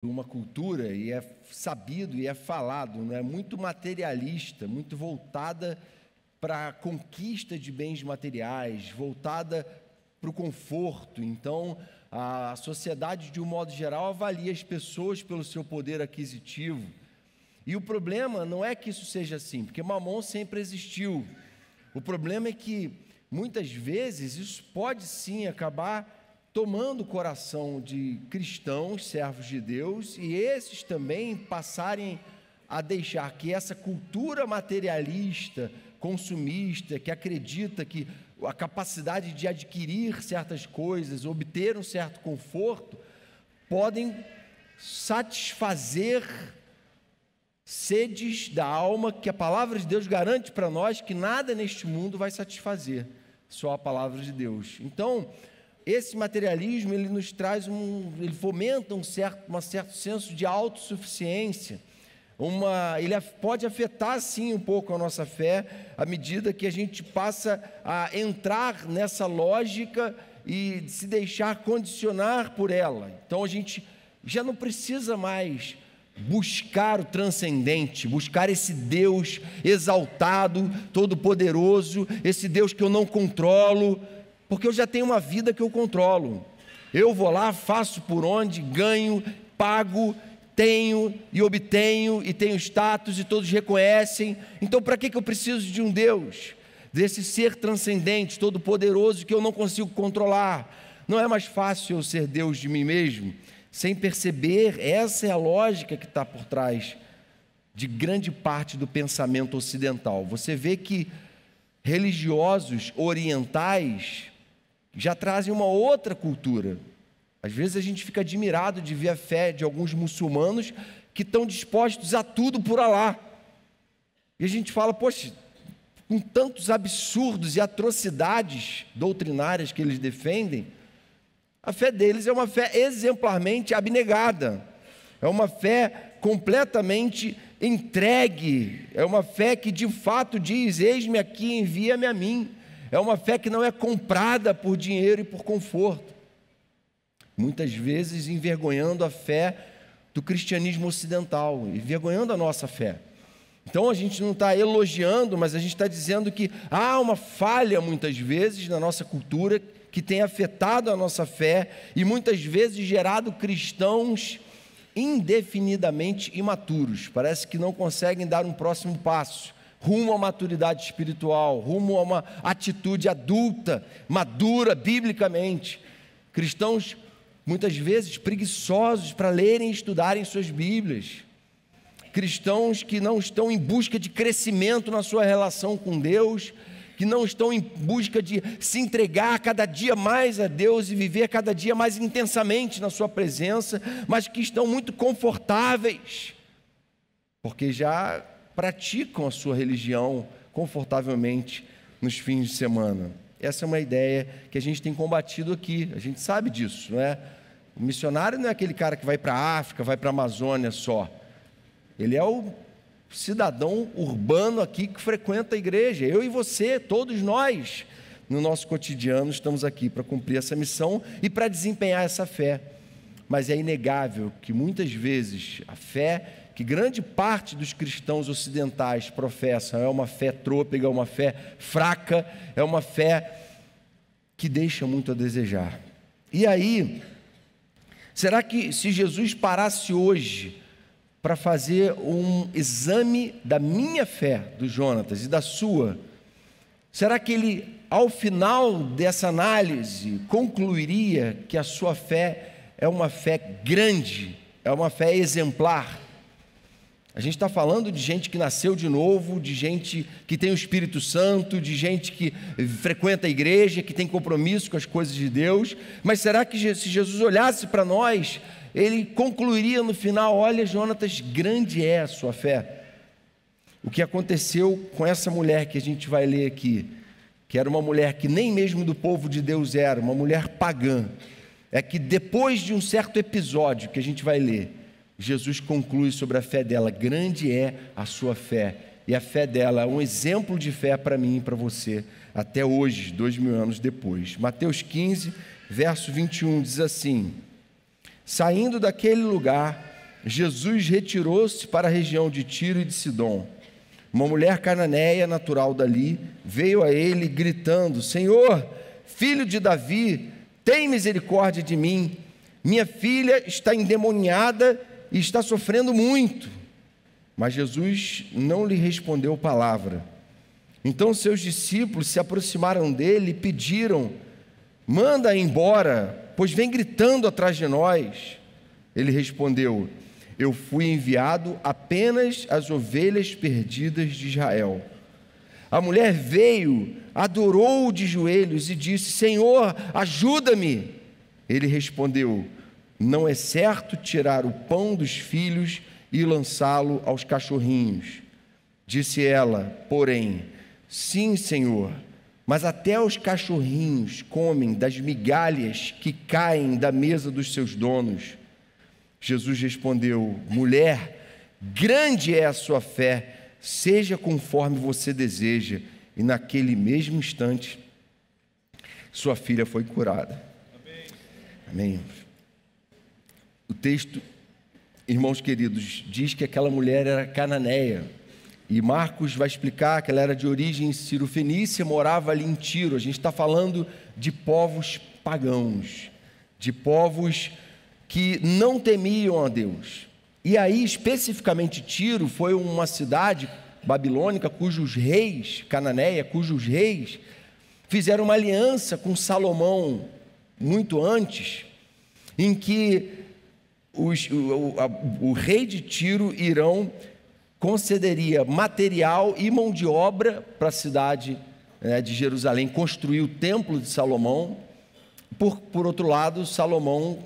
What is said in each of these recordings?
uma cultura, e é sabido e é falado, não é muito materialista, muito voltada para a conquista de bens materiais, voltada para o conforto. Então, a sociedade, de um modo geral, avalia as pessoas pelo seu poder aquisitivo. E o problema não é que isso seja assim, porque Mamon sempre existiu. O problema é que, muitas vezes, isso pode sim acabar tomando o coração de cristãos, servos de Deus, e esses também passarem a deixar que essa cultura materialista, consumista, que acredita que a capacidade de adquirir certas coisas, obter um certo conforto, podem satisfazer sedes da alma que a palavra de Deus garante para nós que nada neste mundo vai satisfazer, só a palavra de Deus. Então, esse materialismo, ele nos traz ele fomenta um certo senso de autossuficiência, ele pode afetar sim um pouco a nossa fé, à medida que a gente passa a entrar nessa lógica e se deixar condicionar por ela. Então a gente já não precisa mais buscar o transcendente, buscar esse Deus exaltado, todo-poderoso, esse Deus que eu não controlo, porque eu já tenho uma vida que eu controlo. Eu vou lá, faço por onde, ganho, pago, tenho e obtenho, e tenho status, e todos reconhecem. Então, para que eu preciso de um Deus? Desse ser transcendente, todo-poderoso, que eu não consigo controlar. Não é mais fácil eu ser Deus de mim mesmo? Sem perceber, essa é a lógica que está por trás de grande parte do pensamento ocidental. Você vê que religiosos orientais já trazem uma outra cultura. Às vezes a gente fica admirado de ver a fé de alguns muçulmanos que estão dispostos a tudo por Alá. E a gente fala, poxa, com tantos absurdos e atrocidades doutrinárias que eles defendem, a fé deles é uma fé exemplarmente abnegada, é uma fé completamente entregue, é uma fé que de fato diz, eis-me aqui, envia-me a mim. É uma fé que não é comprada por dinheiro e por conforto. Muitas vezes envergonhando a fé do cristianismo ocidental, envergonhando a nossa fé. Então a gente não está elogiando, mas a gente está dizendo que há uma falha muitas vezes na nossa cultura que tem afetado a nossa fé e muitas vezes gerado cristãos indefinidamente imaturos. Parece que não conseguem dar um próximo passo rumo à maturidade espiritual, rumo a uma atitude adulta, madura biblicamente. Cristãos muitas vezes preguiçosos para lerem e estudarem suas Bíblias. Cristãos que não estão em busca de crescimento na sua relação com Deus, que não estão em busca de se entregar cada dia mais a Deus e viver cada dia mais intensamente na sua presença, mas que estão muito confortáveis, porque já praticam a sua religião confortavelmente nos fins de semana. Essa é uma ideia que a gente tem combatido aqui, a gente sabe disso, não é? O missionário não é aquele cara que vai para a África, vai para a Amazônia só. Ele é o cidadão urbano aqui que frequenta a igreja. Eu e você, todos nós, no nosso cotidiano, estamos aqui para cumprir essa missão e para desempenhar essa fé. Mas é inegável que muitas vezes a fé que grande parte dos cristãos ocidentais professam é uma fé trôpega, é uma fé fraca, é uma fé que deixa muito a desejar. E aí, será que se Jesus parasse hoje para fazer um exame da minha fé, do Jonatas, e da sua, será que ele, ao final dessa análise, concluiria que a sua fé é uma fé grande, é uma fé exemplar? A gente está falando de gente que nasceu de novo, de gente que tem o Espírito Santo, de gente que frequenta a igreja, que tem compromisso com as coisas de Deus, mas será que se Jesus olhasse para nós, ele concluiria no final, olha, Jonatas, grande é a sua fé? O que aconteceu com essa mulher que a gente vai ler aqui, que era uma mulher que nem mesmo do povo de Deus era, uma mulher pagã, é que depois de um certo episódio que a gente vai ler, Jesus conclui sobre a fé dela, grande é a sua fé, e a fé dela é um exemplo de fé para mim e para você, até hoje, 2000 anos depois. Mateus 15, verso 21, diz assim: saindo daquele lugar, Jesus retirou-se para a região de Tiro e de Sidom. Uma mulher cananeia, natural dali, veio a ele gritando: Senhor, filho de Davi, tem misericórdia de mim. Minha filha está endemoniada e está sofrendo muito. Mas Jesus não lhe respondeu palavra. Então seus discípulos se aproximaram dele e pediram: manda-a embora, pois vem gritando atrás de nós. Ele respondeu: eu fui enviado apenas às ovelhas perdidas de Israel. A mulher veio, adorou-o de joelhos e disse: Senhor, ajuda-me. Ele respondeu: não é certo tirar o pão dos filhos e lançá-lo aos cachorrinhos. Disse ela, porém: sim, Senhor, mas até os cachorrinhos comem das migalhas que caem da mesa dos seus donos. Jesus respondeu: mulher, grande é a sua fé, seja conforme você deseja. E naquele mesmo instante, sua filha foi curada. Amém. O texto, irmãos queridos, diz que aquela mulher era cananeia. E Marcos vai explicar que ela era de origem sírio-fenícia, morava ali em Tiro. A gente está falando de povos pagãos, de povos que não temiam a Deus. E aí, especificamente, Tiro foi uma cidade babilônica cujos reis, cananeia, cujos reis fizeram uma aliança com Salomão muito antes, em que o rei de Tiro, Irão, concederia material e mão de obra para a cidade de Jerusalém, construir o templo de Salomão. Por outro lado, Salomão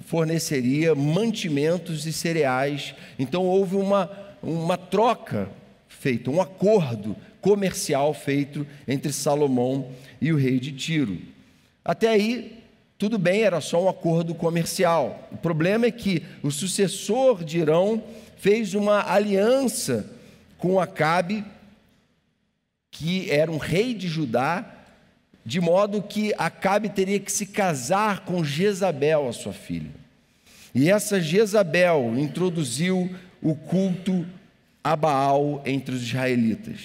forneceria mantimentos e cereais. Então houve uma troca feita, um acordo comercial feito entre Salomão e o rei de Tiro. Até aí, tudo bem, era só um acordo comercial. O problema é que o sucessor de Irão fez uma aliança com Acabe, que era um rei de Judá, de modo que Acabe teria que se casar com Jezabel, a sua filha. E essa Jezabel introduziu o culto a Baal entre os israelitas.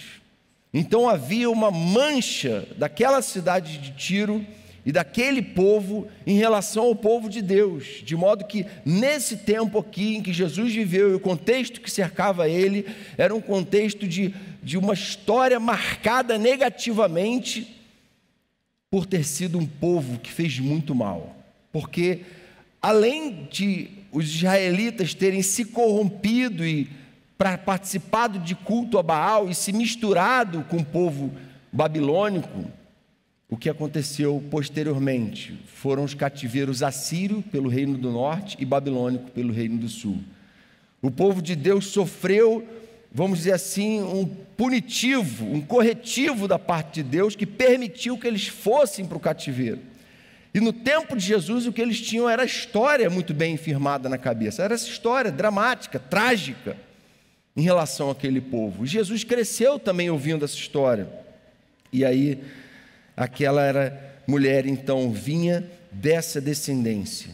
Então havia uma mancha daquela cidade de Tiro e daquele povo em relação ao povo de Deus, de modo que nesse tempo aqui em que Jesus viveu e o contexto que cercava ele, era um contexto de uma história marcada negativamente por ter sido um povo que fez muito mal, porque além de os israelitas terem se corrompido e participado de culto a Baal e se misturado com o povo babilônico, o que aconteceu posteriormente foram os cativeiros assírio pelo reino do norte e babilônico pelo reino do sul. O povo de Deus sofreu, vamos dizer assim, um punitivo, um corretivo da parte de Deus que permitiu que eles fossem para o cativeiro. E no tempo de Jesus o que eles tinham era a história muito bem firmada na cabeça, era essa história dramática, trágica em relação àquele povo. E Jesus cresceu também ouvindo essa história. E aí aquela mulher então vinha dessa descendência.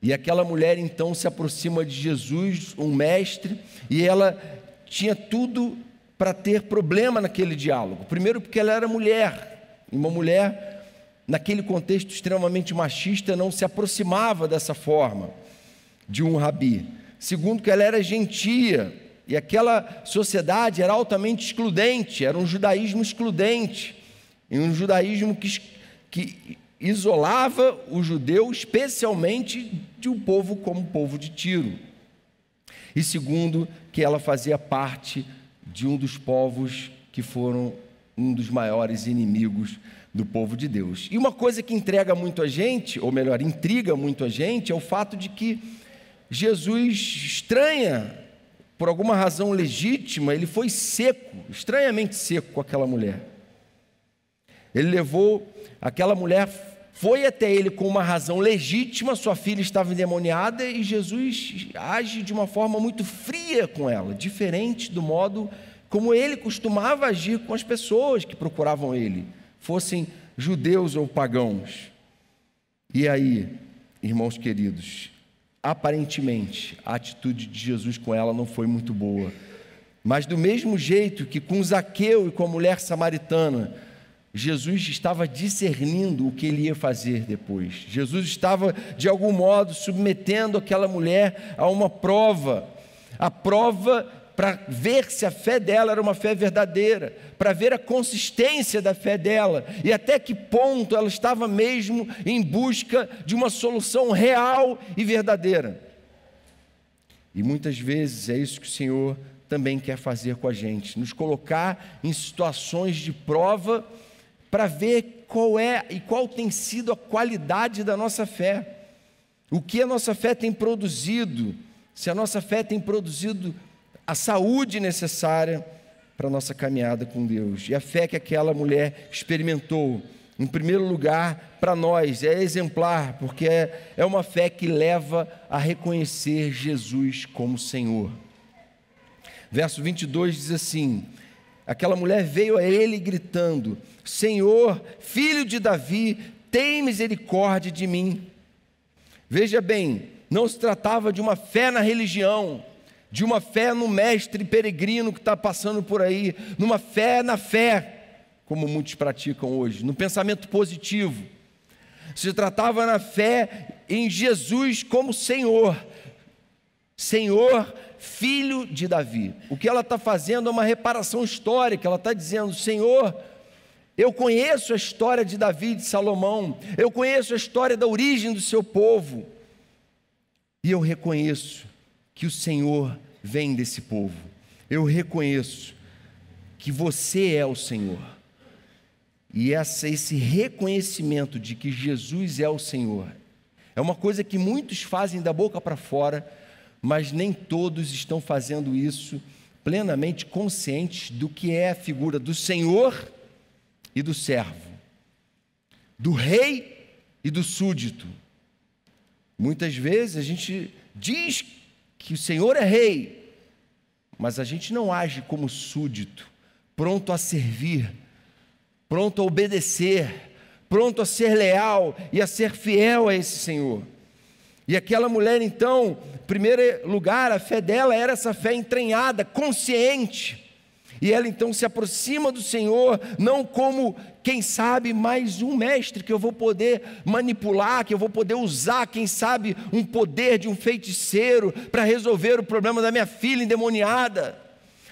E aquela mulher então se aproxima de Jesus, um mestre, e ela tinha tudo para ter problema naquele diálogo. Primeiro porque ela era mulher, e uma mulher naquele contexto extremamente machista não se aproximava dessa forma de um rabi. Segundo que ela era gentia, e aquela sociedade era altamente excludente, era um judaísmo excludente, e um judaísmo que isolava o judeu, especialmente de um povo como o povo de Tiro. E segundo, que ela fazia parte de um dos povos que foram um dos maiores inimigos do povo de Deus. E uma coisa que intriga muito a gente, ou melhor, intriga muito a gente, é o fato de que Jesus estranha, por alguma razão legítima, ele foi seco, estranhamente seco com aquela mulher. Ele levou, aquela mulher foi até ele com uma razão legítima, sua filha estava endemoniada, e Jesus age de uma forma muito fria com ela, diferente do modo como ele costumava agir com as pessoas que procuravam ele, fossem judeus ou pagãos. E aí, irmãos queridos, aparentemente, a atitude de Jesus com ela não foi muito boa. Mas do mesmo jeito que com Zaqueu e com a mulher samaritana, Jesus estava discernindo o que ele ia fazer depois. Jesus estava, de algum modo, submetendo aquela mulher a uma prova. A prova para ver se a fé dela era uma fé verdadeira, para ver a consistência da fé dela e até que ponto ela estava mesmo em busca de uma solução real e verdadeira. E muitas vezes é isso que o Senhor também quer fazer com a gente, nos colocar em situações de prova para ver qual é e qual tem sido a qualidade da nossa fé, o que a nossa fé tem produzido, se a nossa fé tem produzido a saúde necessária para a nossa caminhada com Deus. E a fé que aquela mulher experimentou, em primeiro lugar, para nós, é exemplar, porque é uma fé que leva a reconhecer Jesus como Senhor. Verso 22 diz assim: aquela mulher veio a ele gritando: Senhor, filho de Davi, tem misericórdia de mim. Veja bem, não se tratava de uma fé na religião, de uma fé no mestre peregrino que está passando por aí, numa fé na fé, como muitos praticam hoje, no pensamento positivo. Se tratava na fé em Jesus como Senhor, Senhor, filho de Davi. O que ela está fazendo é uma reparação histórica. Ela está dizendo: Senhor, eu conheço a história de Davi e de Salomão, eu conheço a história da origem do seu povo, e eu reconheço que o Senhor vem desse povo. Eu reconheço que você é o Senhor. E esse reconhecimento de que Jesus é o Senhor é uma coisa que muitos fazem da boca para fora, mas nem todos estão fazendo isso plenamente conscientes do que é a figura do Senhor e do servo, do rei e do súdito. Muitas vezes a gente diz que o Senhor é rei, mas a gente não age como súdito, pronto a servir, pronto a obedecer, pronto a ser leal e a ser fiel a esse Senhor. E aquela mulher, então, em primeiro lugar, a fé dela era essa fé entranhada, consciente. E ela então se aproxima do Senhor, não como, quem sabe, mais um mestre que eu vou poder manipular, que eu vou poder usar, quem sabe, um poder de um feiticeiro para resolver o problema da minha filha endemoniada.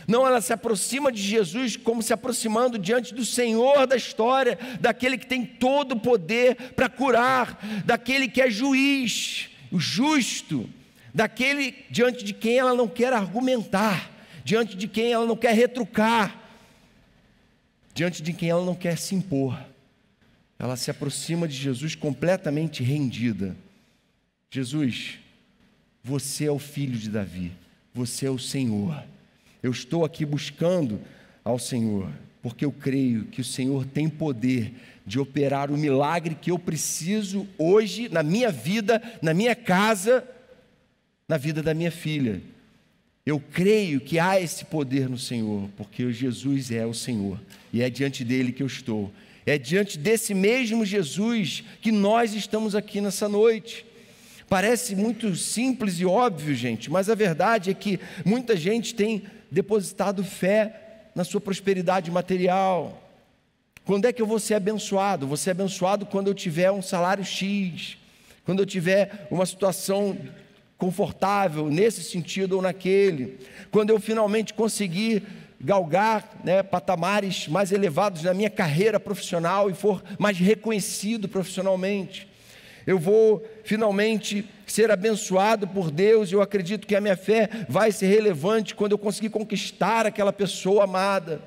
Não, ela se aproxima de Jesus como se aproximando diante do Senhor da história, daquele que tem todo o poder para curar, daquele que é juiz, o justo, daquele diante de quem ela não quer argumentar, diante de quem ela não quer retrucar, diante de quem ela não quer se impor. Ela se aproxima de Jesus completamente rendida. Jesus, você é o filho de Davi, você é o Senhor. Eu estou aqui buscando ao Senhor, porque eu creio que o Senhor tem poder de operar o milagre que eu preciso hoje na minha vida, na minha casa, na vida da minha filha. Eu creio que há esse poder no Senhor, porque Jesus é o Senhor, e é diante dele que eu estou. É diante desse mesmo Jesus que nós estamos aqui nessa noite. Parece muito simples e óbvio, gente, mas a verdade é que muita gente tem depositado fé na sua prosperidade material. Quando é que eu vou ser abençoado? Vou ser abençoado quando eu tiver um salário X, quando eu tiver uma situação confortável nesse sentido ou naquele, quando eu finalmente conseguir galgar, patamares mais elevados na minha carreira profissional e for mais reconhecido profissionalmente, eu vou finalmente ser abençoado por Deus. Eu acredito que a minha fé vai ser relevante quando eu conseguir conquistar aquela pessoa amada,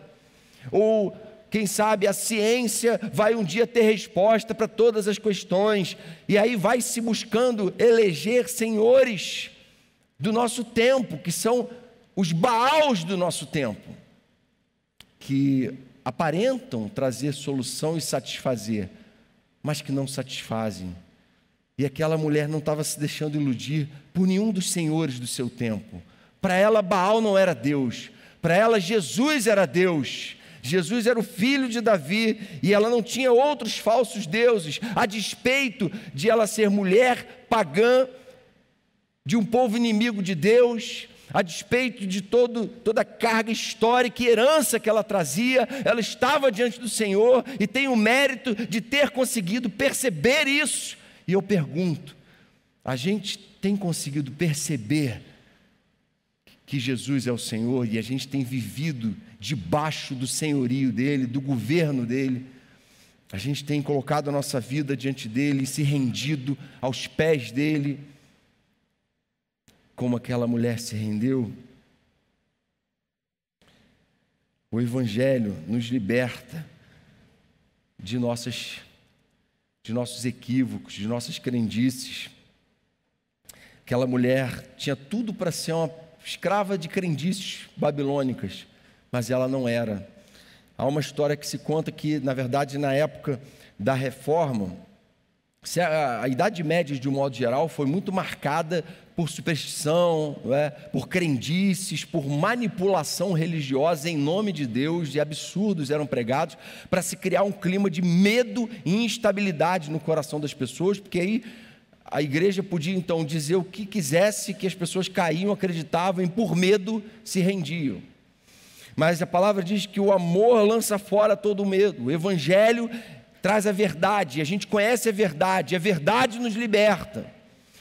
ou quem sabe a ciência vai um dia ter resposta para todas as questões, e aí vai se buscando eleger senhores do nosso tempo, que são os Baals do nosso tempo, que aparentam trazer solução e satisfazer, mas que não satisfazem. E aquela mulher não estava se deixando iludir por nenhum dos senhores do seu tempo. Para ela, Baal não era Deus, para ela, Jesus era Deus. Jesus era o filho de Davi e ela não tinha outros falsos deuses, a despeito de ela ser mulher pagã, de um povo inimigo de Deus, a despeito de toda a carga histórica e herança que ela trazia, ela estava diante do Senhor e tem o mérito de ter conseguido perceber isso. E eu pergunto, a gente tem conseguido perceber que Jesus é o Senhor e a gente tem vivido debaixo do senhorio dEle, do governo dEle? A gente tem colocado a nossa vida diante dEle e se rendido aos pés dEle, como aquela mulher se rendeu? O Evangelho nos liberta de nossos equívocos, de nossas crendices. Aquela mulher tinha tudo para ser uma escrava de crendices babilônicas, mas ela não era. Há uma história que se conta que, na verdade, na época da Reforma, a Idade Média, de um modo geral, foi muito marcada por superstição, por crendices, por manipulação religiosa em nome de Deus, e absurdos eram pregados para se criar um clima de medo e instabilidade no coração das pessoas, porque aí a igreja podia então dizer o que quisesse, que as pessoas caíam, acreditavam e por medo se rendiam. Mas a palavra diz que o amor lança fora todo o medo. O Evangelho traz a verdade, a gente conhece a verdade nos liberta,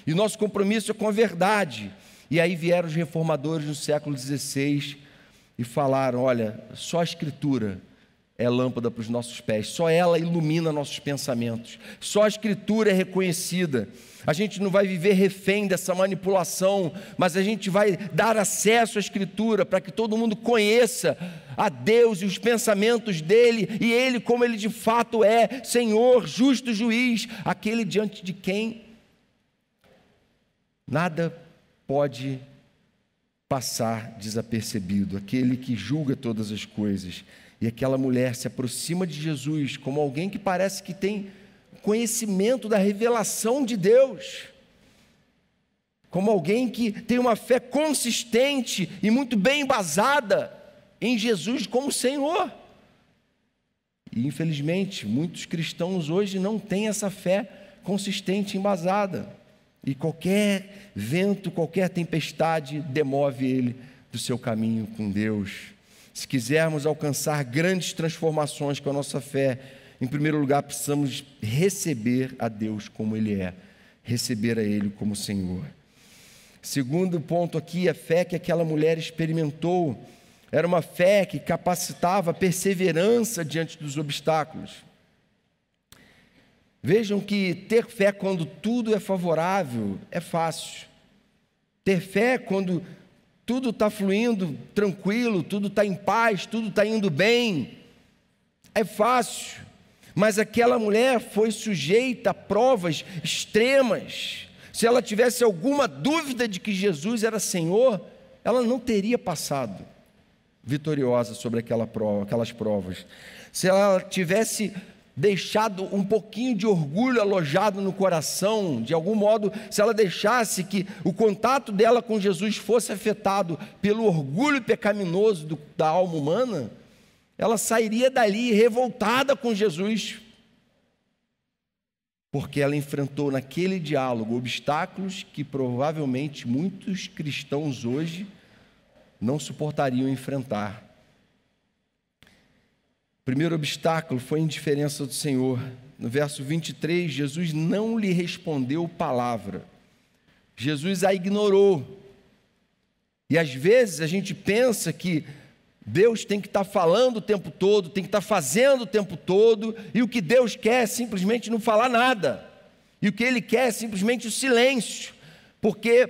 e o nosso compromisso é com a verdade. E aí vieram os reformadores no século XVI e falaram: olha, só a Escritura é lâmpada para os nossos pés, só ela ilumina nossos pensamentos, só a Escritura é reconhecida. A gente não vai viver refém dessa manipulação, mas a gente vai dar acesso à Escritura para que todo mundo conheça a Deus e os pensamentos dEle, e Ele como Ele de fato é, Senhor, justo juiz, aquele diante de quem nada pode passar desapercebido, aquele que julga todas as coisas. E aquela mulher se aproxima de Jesus como alguém que parece que tem conhecimento da revelação de Deus, como alguém que tem uma fé consistente e muito bem embasada em Jesus como Senhor. E infelizmente muitos cristãos hoje não têm essa fé consistente e embasada, e qualquer vento, qualquer tempestade demove ele do seu caminho com Deus. Se quisermos alcançar grandes transformações com a nossa fé, em primeiro lugar, precisamos receber a Deus como Ele é, receber a Ele como Senhor. Segundo ponto aqui, a fé que aquela mulher experimentou era uma fé que capacitava a perseverança diante dos obstáculos. Vejam que ter fé quando tudo é favorável é fácil. Ter fé quando tudo está fluindo tranquilo, tudo está em paz, tudo está indo bem, é fácil. Mas aquela mulher foi sujeita a provas extremas. Se ela tivesse alguma dúvida de que Jesus era Senhor, ela não teria passado vitoriosa sobre aquelas provas. Se ela tivesse deixado um pouquinho de orgulho alojado no coração, de algum modo, se ela deixasse que o contato dela com Jesus fosse afetado pelo orgulho pecaminoso da alma humana, ela sairia dali revoltada com Jesus, porque ela enfrentou naquele diálogo obstáculos que provavelmente muitos cristãos hoje não suportariam enfrentar. O primeiro obstáculo foi a indiferença do Senhor. No verso 23, Jesus não lhe respondeu palavra. Jesus a ignorou. E às vezes a gente pensa que Deus tem que estar falando o tempo todo, tem que estar fazendo o tempo todo, e o que Deus quer é simplesmente não falar nada. E o que Ele quer é simplesmente o silêncio, porque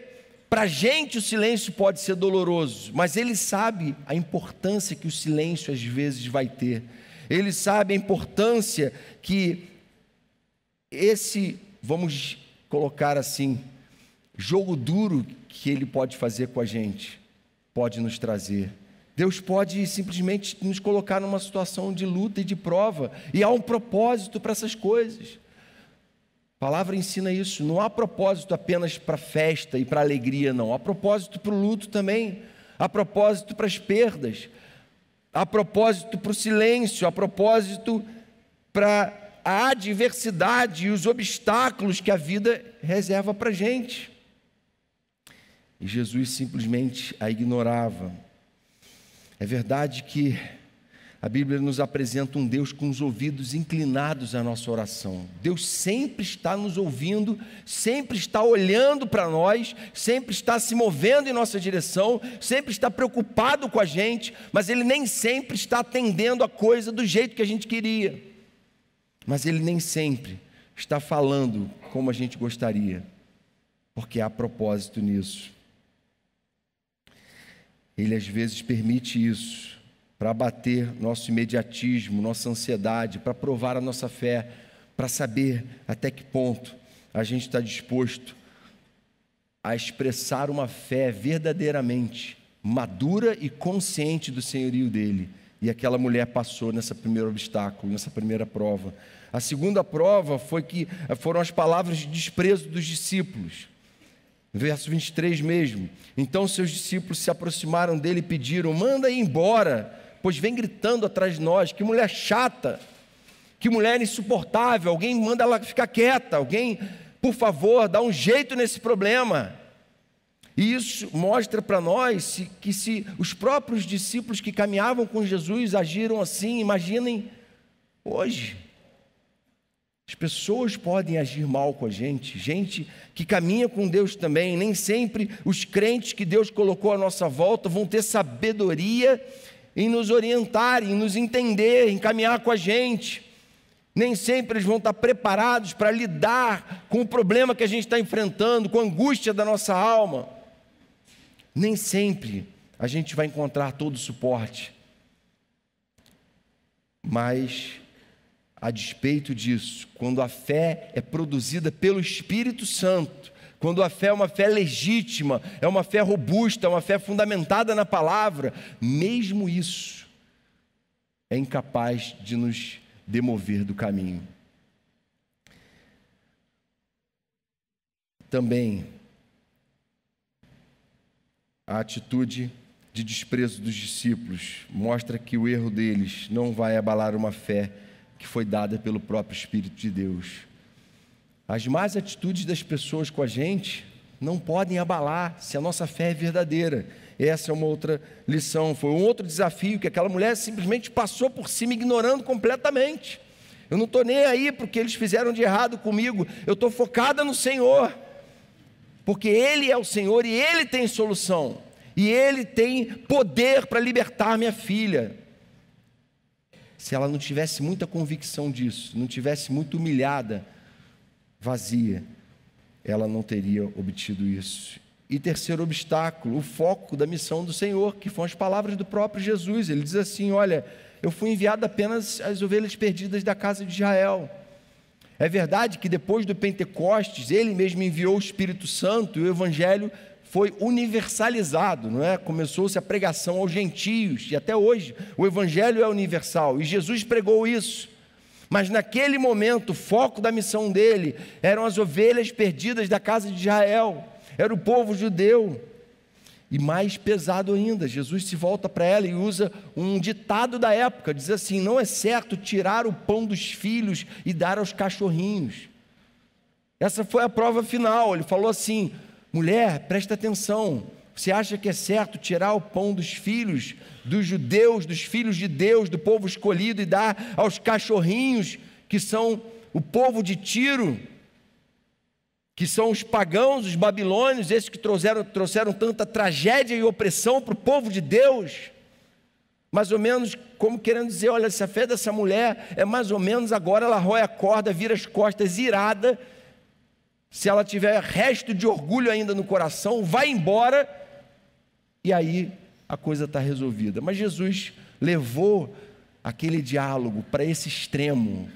para a gente o silêncio pode ser doloroso, mas Ele sabe a importância que o silêncio às vezes vai ter. Ele sabe a importância que vamos colocar assim, jogo duro que Ele pode fazer com a gente, pode nos trazer. Deus pode simplesmente nos colocar numa situação de luta e de prova, e há um propósito para essas coisas. A palavra ensina isso, não há propósito apenas para festa e para alegria, não. Há propósito para o luto também, há propósito para as perdas, há propósito para o silêncio, há propósito para a adversidade e os obstáculos que a vida reserva para a gente. e Jesus simplesmente a ignorava. É verdade que a Bíblia nos apresenta um Deus com os ouvidos inclinados à nossa oração. Deus sempre está nos ouvindo, sempre está olhando para nós, sempre está se movendo em nossa direção, sempre está preocupado com a gente, mas Ele nem sempre está atendendo a coisa do jeito que a gente queria. Mas Ele nem sempre está falando como a gente gostaria, porque há propósito nisso. Ele às vezes permite isso para abater nosso imediatismo, nossa ansiedade, para provar a nossa fé, para saber até que ponto a gente está disposto a expressar uma fé verdadeiramente madura e consciente do senhorio dele. E aquela mulher passou nesse primeiro obstáculo, nessa primeira prova. A segunda prova foram as palavras de desprezo dos discípulos. Verso 23 mesmo. Então seus discípulos se aproximaram dele e pediram: manda ir embora, pois vem gritando atrás de nós. Que mulher chata, que mulher insuportável, alguém manda ela ficar quieta, alguém, por favor, dá um jeito nesse problema. E isso mostra para nós que se os próprios discípulos que caminhavam com Jesus agiram assim, imaginem hoje. As pessoas podem agir mal com a gente que caminha com Deus também. Nem sempre os crentes que Deus colocou à nossa volta vão ter sabedoria em nos orientar, em nos entender, em caminhar com a gente. Nem sempre eles vão estar preparados para lidar com o problema que a gente está enfrentando, com a angústia da nossa alma. Nem sempre a gente vai encontrar todo o suporte. Mas, a despeito disso, quando a fé é produzida pelo Espírito Santo, quando a fé é uma fé legítima, é uma fé robusta, é uma fé fundamentada na palavra, mesmo isso é incapaz de nos demover do caminho. Também a atitude de desprezo dos discípulos mostra que o erro deles não vai abalar uma fé que foi dada pelo próprio Espírito de Deus. As más atitudes das pessoas com a gente não podem abalar se a nossa fé é verdadeira. Essa é uma outra lição, foi um outro desafio que aquela mulher simplesmente passou por cima, ignorando completamente. Eu não estou nem aí porque eles fizeram de errado comigo, eu estou focada no Senhor, porque Ele é o Senhor e Ele tem solução, e Ele tem poder para libertar minha filha. Se ela não tivesse muita convicção disso, não tivesse muito humilhada, vazia, ela não teria obtido isso. E terceiro obstáculo, o foco da missão do Senhor, que foram as palavras do próprio Jesus. Ele diz assim: olha, eu fui enviado apenas às ovelhas perdidas da casa de Israel. É verdade que depois do Pentecostes, Ele mesmo enviou o Espírito Santo e o Evangelho foi universalizado, não é? Começou-se a pregação aos gentios, e até hoje o Evangelho é universal, e Jesus pregou isso. Mas naquele momento, o foco da missão dele eram as ovelhas perdidas da casa de Israel, era o povo judeu. E mais pesado ainda, Jesus se volta para ela e usa um ditado da época, diz assim: não é certo tirar o pão dos filhos e dar aos cachorrinhos. Essa foi a prova final. Ele falou assim: mulher, presta atenção, você acha que é certo tirar o pão dos filhos dos judeus, dos filhos de Deus, do povo escolhido, e dar aos cachorrinhos, que são o povo de Tiro, que são os pagãos, os babilônios, esses que trouxeram tanta tragédia e opressão para o povo de Deus? Mais ou menos como querendo dizer: olha, se a fé dessa mulher é mais ou menos agora, ela rói a corda, vira as costas irada, se ela tiver resto de orgulho ainda no coração, vai embora, e aí a coisa está resolvida. Mas Jesus levou aquele diálogo para esse extremo,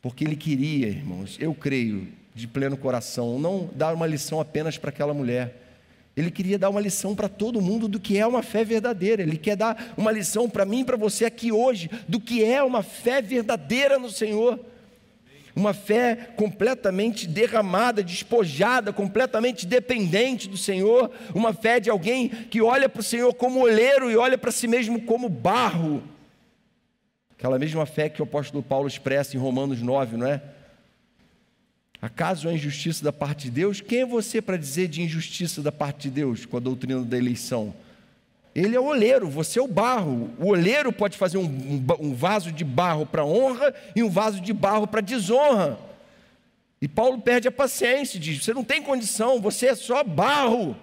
porque Ele queria, irmãos, eu creio, de pleno coração, não dar uma lição apenas para aquela mulher. Ele queria dar uma lição para todo mundo do que é uma fé verdadeira. Ele quer dar uma lição para mim e para você aqui hoje, do que é uma fé verdadeira no Senhor. Uma fé completamente derramada, despojada, completamente dependente do Senhor. Uma fé de alguém que olha para o Senhor como oleiro e olha para si mesmo como barro. Aquela mesma fé que o apóstolo Paulo expressa em Romanos 9, não é? Acaso há injustiça da parte de Deus? Quem é você para dizer de injustiça da parte de Deus com a doutrina da eleição? Ele é o oleiro, você é o barro. O oleiro pode fazer um vaso de barro para honra e um vaso de barro para desonra. E Paulo perde a paciência e diz: você não tem condição, você é só barro.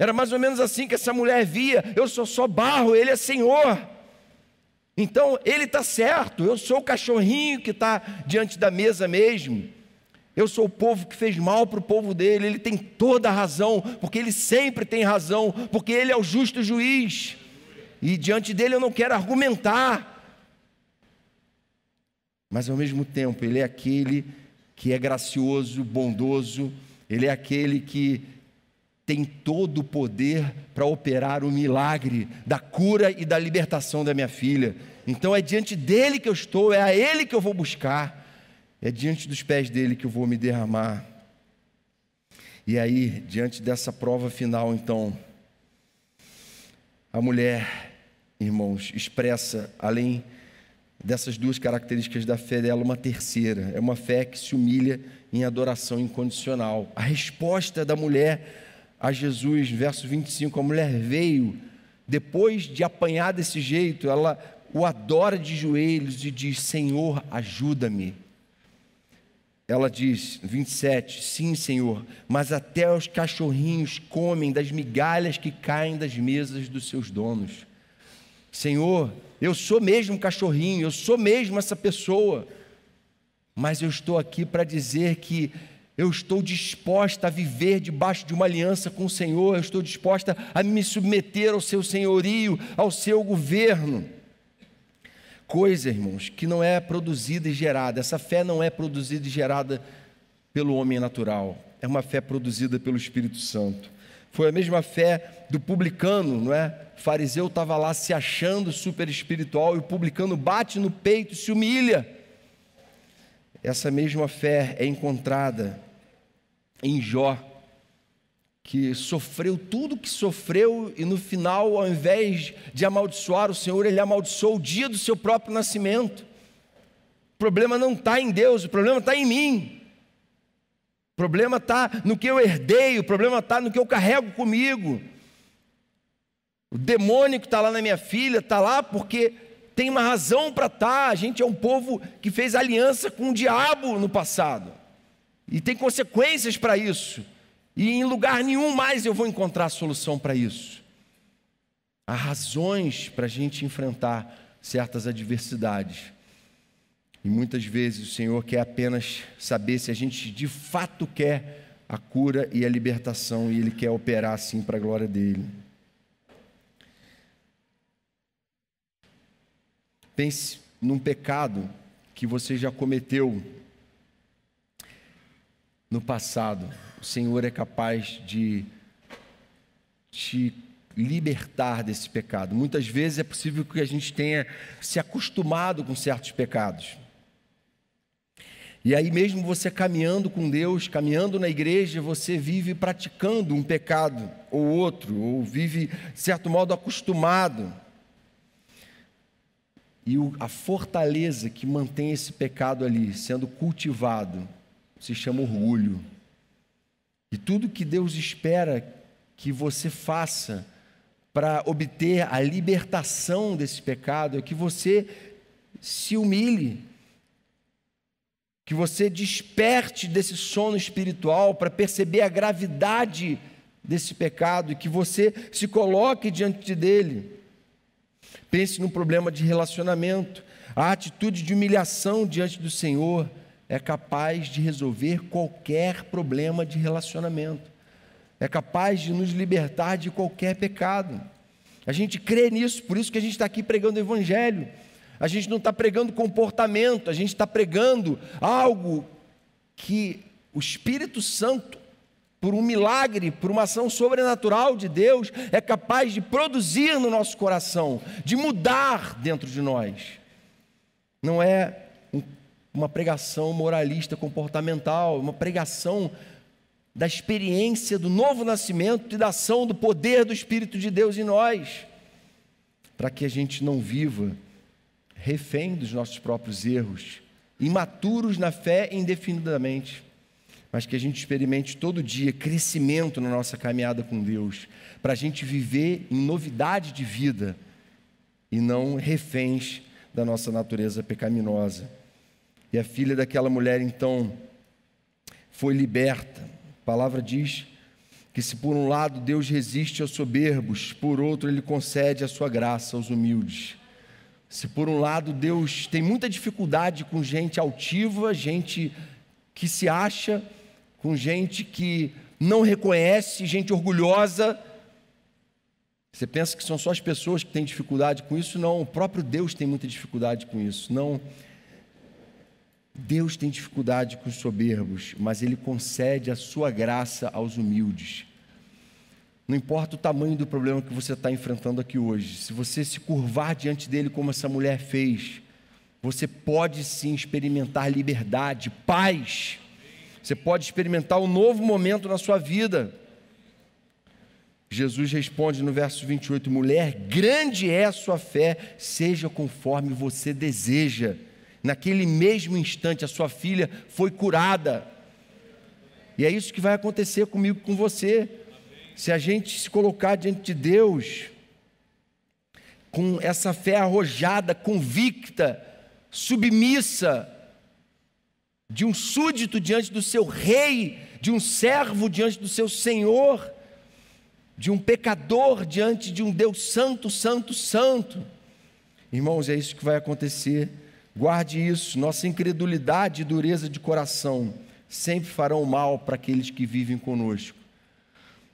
Era mais ou menos assim que essa mulher via: eu sou só barro, ele é Senhor. Então ele está certo, eu sou o cachorrinho que está diante da mesa mesmo. Eu sou o povo que fez mal para o povo dele, ele tem toda a razão, porque ele sempre tem razão, porque ele é o justo juiz. E diante dele eu não quero argumentar. Mas ao mesmo tempo ele é aquele que é gracioso, bondoso, ele é aquele que tem todo o poder para operar o milagre da cura e da libertação da minha filha. Então é diante dele que eu estou, é a ele que eu vou buscar, é diante dos pés dele que eu vou me derramar. E aí, diante dessa prova final, então, a mulher, irmãos, expressa, além dessas duas características da fé dela, uma terceira, é uma fé que se humilha em adoração incondicional. A resposta da mulher a Jesus, verso 25, a mulher veio, depois de apanhar desse jeito, ela o adora de joelhos e diz: Senhor, ajuda-me. Ela diz, 27, sim, Senhor, mas até os cachorrinhos comem das migalhas que caem das mesas dos seus donos. Senhor, eu sou mesmo um cachorrinho, eu sou mesmo essa pessoa, mas eu estou aqui para dizer que eu estou disposta a viver debaixo de uma aliança com o Senhor, eu estou disposta a me submeter ao seu senhorio, ao seu governo. Coisa, irmãos, que não é produzida e gerada, essa fé não é produzida e gerada pelo homem natural, é uma fé produzida pelo Espírito Santo. Foi a mesma fé do publicano, não é? O fariseu estava lá se achando super espiritual e o publicano bate no peito e se humilha. Essa mesma fé é encontrada em Jó, que sofreu tudo que sofreu e no final, ao invés de amaldiçoar o Senhor, ele amaldiçoou o dia do seu próprio nascimento. O problema não está em Deus, o problema está em mim. O problema está no que eu herdei, o problema está no que eu carrego comigo. O demônio que está lá na minha filha está lá porque tem uma razão para estar. A gente é um povo que fez aliança com o diabo no passado e tem consequências para isso, e em lugar nenhum mais eu vou encontrar solução para isso. Há razões para a gente enfrentar certas adversidades, e muitas vezes o Senhor quer apenas saber se a gente de fato quer a cura e a libertação, e Ele quer operar assim para a glória dEle. Pense num pecado que você já cometeu no passado. O Senhor é capaz de te libertar desse pecado. Muitas vezes é possível que a gente tenha se acostumado com certos pecados. E aí mesmo você caminhando com Deus, caminhando na igreja, você vive praticando um pecado ou outro, ou vive, de certo modo, acostumado. E a fortaleza que mantém esse pecado ali sendo cultivado se chama orgulho. E tudo que Deus espera que você faça para obter a libertação desse pecado é que você se humilhe, que você desperte desse sono espiritual para perceber a gravidade desse pecado e que você se coloque diante dele. Pense num problema de relacionamento. A atitude de humilhação diante do Senhor é capaz de resolver qualquer problema de relacionamento. É capaz de nos libertar de qualquer pecado. A gente crê nisso, por isso que a gente está aqui pregando o Evangelho. A gente não está pregando comportamento, a gente está pregando algo que o Espírito Santo, por um milagre, por uma ação sobrenatural de Deus, é capaz de produzir no nosso coração, de mudar dentro de nós. Não é uma pregação moralista comportamental, uma pregação da experiência do novo nascimento e da ação do poder do Espírito de Deus em nós, para que a gente não viva refém dos nossos próprios erros, imaturos na fé indefinidamente, mas que a gente experimente todo dia crescimento na nossa caminhada com Deus, para a gente viver em novidade de vida e não reféns da nossa natureza pecaminosa. E a filha daquela mulher, então, foi liberta. A palavra diz que se por um lado Deus resiste aos soberbos, por outro Ele concede a sua graça aos humildes. Se por um lado Deus tem muita dificuldade com gente altiva, gente que se acha, com gente que não reconhece, gente orgulhosa. Você pensa que são só as pessoas que têm dificuldade com isso? Não, o próprio Deus tem muita dificuldade com isso. Não, Deus tem dificuldade com os soberbos, mas Ele concede a sua graça aos humildes. Não importa o tamanho do problema que você está enfrentando aqui hoje, se você se curvar diante dele como essa mulher fez, você pode sim experimentar liberdade, paz. Você pode experimentar um novo momento na sua vida. Jesus responde no verso 28, mulher, grande é a sua fé, seja conforme você deseja. Naquele mesmo instante, a sua filha foi curada. E é isso que vai acontecer comigo, com você. Se a gente se colocar diante de Deus, com essa fé arrojada, convicta, submissa, de um súdito diante do seu rei, de um servo diante do seu Senhor, de um pecador diante de um Deus santo, santo, santo. Irmãos, é isso que vai acontecer. Guarde isso, nossa incredulidade e dureza de coração sempre farão mal para aqueles que vivem conosco.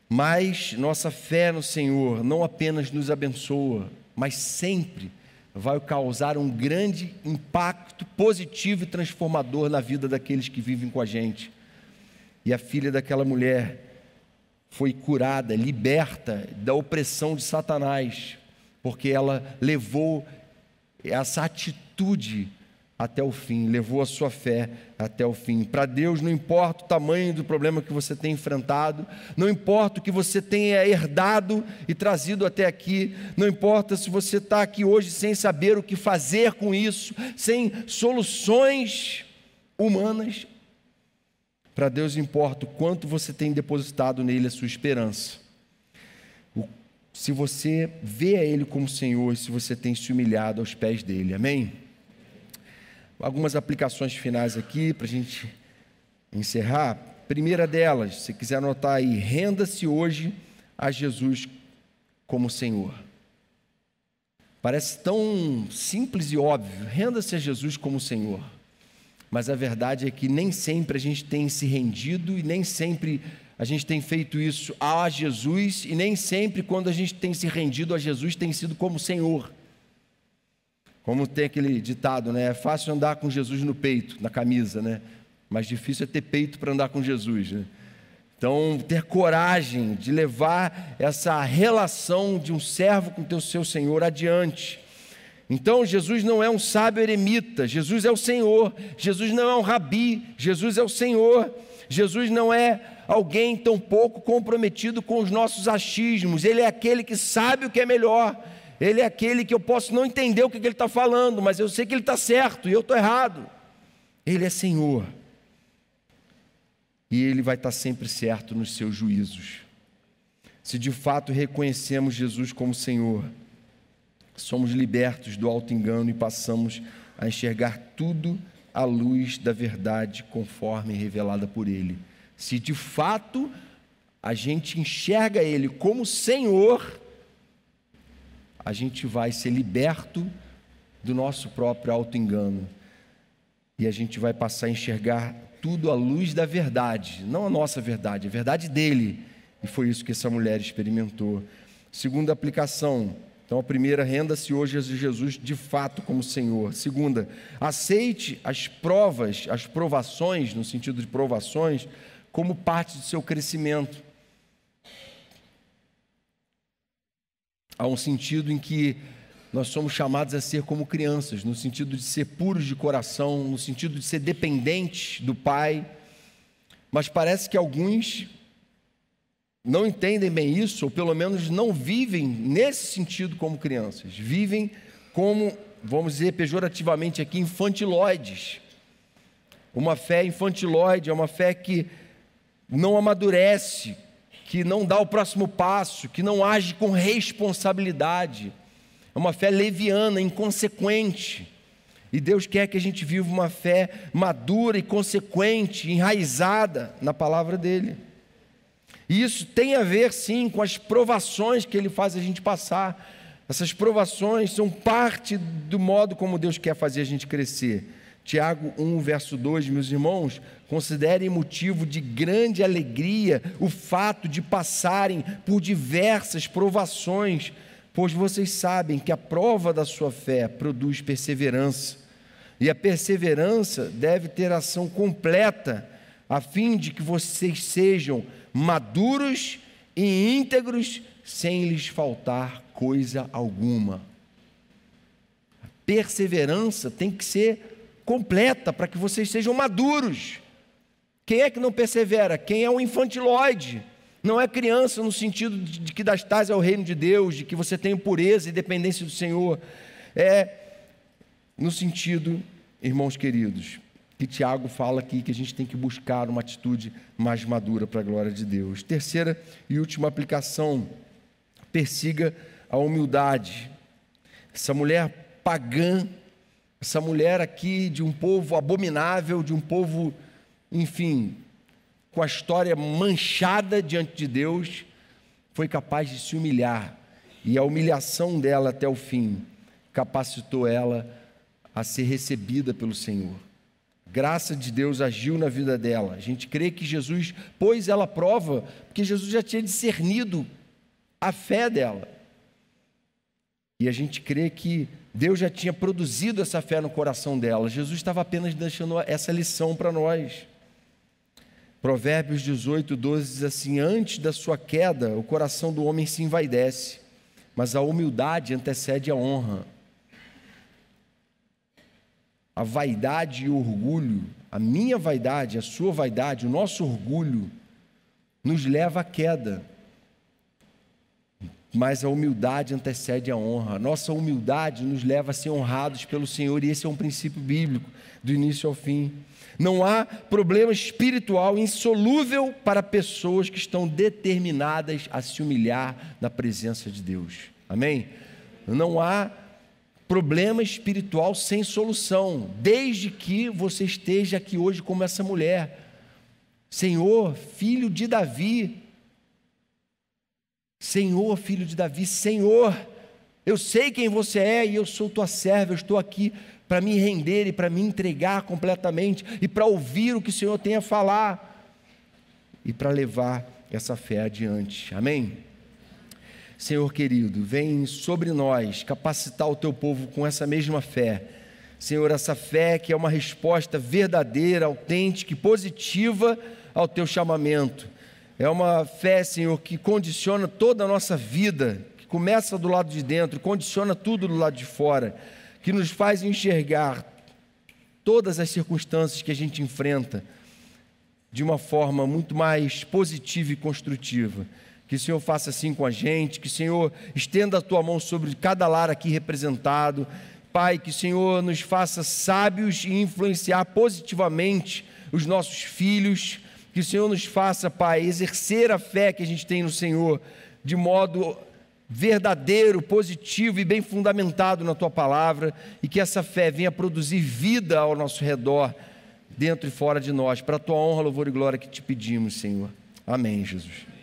Mas nossa fé no Senhor não apenas nos abençoa, mas sempre vai causar um grande impacto positivo e transformador na vida daqueles que vivem com a gente. E a filha daquela mulher foi curada, liberta da opressão de Satanás, porque ela levou essa atitude até o fim, levou a sua fé até o fim. Para Deus não importa o tamanho do problema que você tem enfrentado, não importa o que você tenha herdado e trazido até aqui, não importa se você está aqui hoje sem saber o que fazer com isso, sem soluções humanas. Para Deus importa o quanto você tem depositado nele a sua esperança. Se você vê a Ele como Senhor e se você tem se humilhado aos pés dele, amém? Algumas aplicações finais aqui para a gente encerrar. Primeira delas, se quiser anotar aí, renda-se hoje a Jesus como Senhor. Parece tão simples e óbvio, renda-se a Jesus como Senhor. Mas a verdade é que nem sempre a gente tem se rendido e nem sempre a gente tem feito isso a Jesus e nem sempre quando a gente tem se rendido a Jesus tem sido como Senhor. Como tem aquele ditado, né? É fácil andar com Jesus no peito, na camisa, né? Mas difícil é ter peito para andar com Jesus, né? Então, ter coragem de levar essa relação de um servo com o seu Senhor adiante. Então, Jesus não é um sábio eremita, Jesus é o Senhor. Jesus não é um rabi, Jesus é o Senhor. Jesus não é alguém tão pouco comprometido com os nossos achismos. Ele é aquele que sabe o que é melhor. Ele é aquele que eu posso não entender o que ele está falando, mas eu sei que ele está certo e eu estou errado. Ele é Senhor. E Ele vai estar sempre certo nos seus juízos. Se de fato reconhecemos Jesus como Senhor, somos libertos do auto-engano e passamos a enxergar tudo à luz da verdade conforme revelada por Ele. Se de fato a gente enxerga Ele como Senhor, a gente vai ser liberto do nosso próprio auto-engano. E a gente vai passar a enxergar tudo à luz da verdade, não a nossa verdade, a verdade dele. E foi isso que essa mulher experimentou. Segunda aplicação. Então, a primeira, renda-se hoje a Jesus de fato como Senhor. Segunda, aceite as provas, as provações, no sentido de provações, como parte do seu crescimento. Há um sentido em que nós somos chamados a ser como crianças, no sentido de ser puros de coração, no sentido de ser dependentes do Pai. Mas parece que alguns não entendem bem isso, ou pelo menos não vivem nesse sentido como crianças. Vivem como, vamos dizer pejorativamente aqui, infantiloides. uma fé infantilóide, é uma fé que não amadurece, que não dá o próximo passo, que não age com responsabilidade. É uma fé leviana, inconsequente. E Deus quer que a gente viva uma fé madura e consequente, enraizada na palavra dEle. E isso tem a ver, sim, com as provações que Ele faz a gente passar. Essas provações são parte do modo como Deus quer fazer a gente crescer. Tiago 1, verso 2, meus irmãos, considerem motivo de grande alegria o fato de passarem por diversas provações, pois vocês sabem que a prova da sua fé produz perseverança. E a perseverança deve ter ação completa, a fim de que vocês sejam maduros e íntegros, sem lhes faltar coisa alguma. A perseverança tem que ser completa para que vocês sejam maduros. Quem é que não persevera? Quem é um infantilóide. Não é criança no sentido de que das tais é o reino de Deus, de que você tem pureza e dependência do Senhor. É no sentido, irmãos queridos, que Tiago fala aqui, que a gente tem que buscar uma atitude mais madura para a glória de Deus. Terceira e última aplicação: persiga a humildade. Essa mulher pagã, essa mulher aqui de um povo abominável, de um povo, enfim, com a história manchada diante de Deus, foi capaz de se humilhar, e a humilhação dela até o fim capacitou ela a ser recebida pelo Senhor. A graça de Deus agiu na vida dela. A gente crê que Jesus pôs ela à prova, porque Jesus já tinha discernido a fé dela. E a gente crê que Deus já tinha produzido essa fé no coração dela. Jesus estava apenas deixando essa lição para nós. Provérbios 18, 12 diz assim: antes da sua queda, o coração do homem se envaidece, mas a humildade antecede a honra. A vaidade e o orgulho, a minha vaidade, a sua vaidade, o nosso orgulho, nos leva à queda. Mas a humildade antecede a honra. A nossa humildade nos leva a ser honrados pelo Senhor, e esse é um princípio bíblico, do início ao fim. Não há problema espiritual insolúvel para pessoas que estão determinadas a se humilhar na presença de Deus. Amém? Não há problema espiritual sem solução, desde que você esteja aqui hoje como essa mulher. Senhor, filho de Davi. Senhor, filho de Davi. Senhor, eu sei quem você é e eu sou tua serva. Eu estou aqui para me render e para me entregar completamente e para ouvir o que o Senhor tem a falar e para levar essa fé adiante. Amém? Senhor querido, vem sobre nós capacitar o teu povo com essa mesma fé. Senhor, essa fé que é uma resposta verdadeira, autêntica e positiva ao teu chamamento. É uma fé, Senhor, que condiciona toda a nossa vida, que começa do lado de dentro, condiciona tudo do lado de fora, que nos faz enxergar todas as circunstâncias que a gente enfrenta de uma forma muito mais positiva e construtiva. Que o Senhor faça assim com a gente, que o Senhor estenda a tua mão sobre cada lar aqui representado. Pai, que o Senhor nos faça sábios e influenciar positivamente os nossos filhos. Que o Senhor nos faça, Pai, exercer a fé que a gente tem no Senhor de modo verdadeiro, positivo e bem fundamentado na tua palavra, e que essa fé venha produzir vida ao nosso redor, dentro e fora de nós, para a tua honra, louvor e glória que te pedimos, Senhor. Amém, Jesus.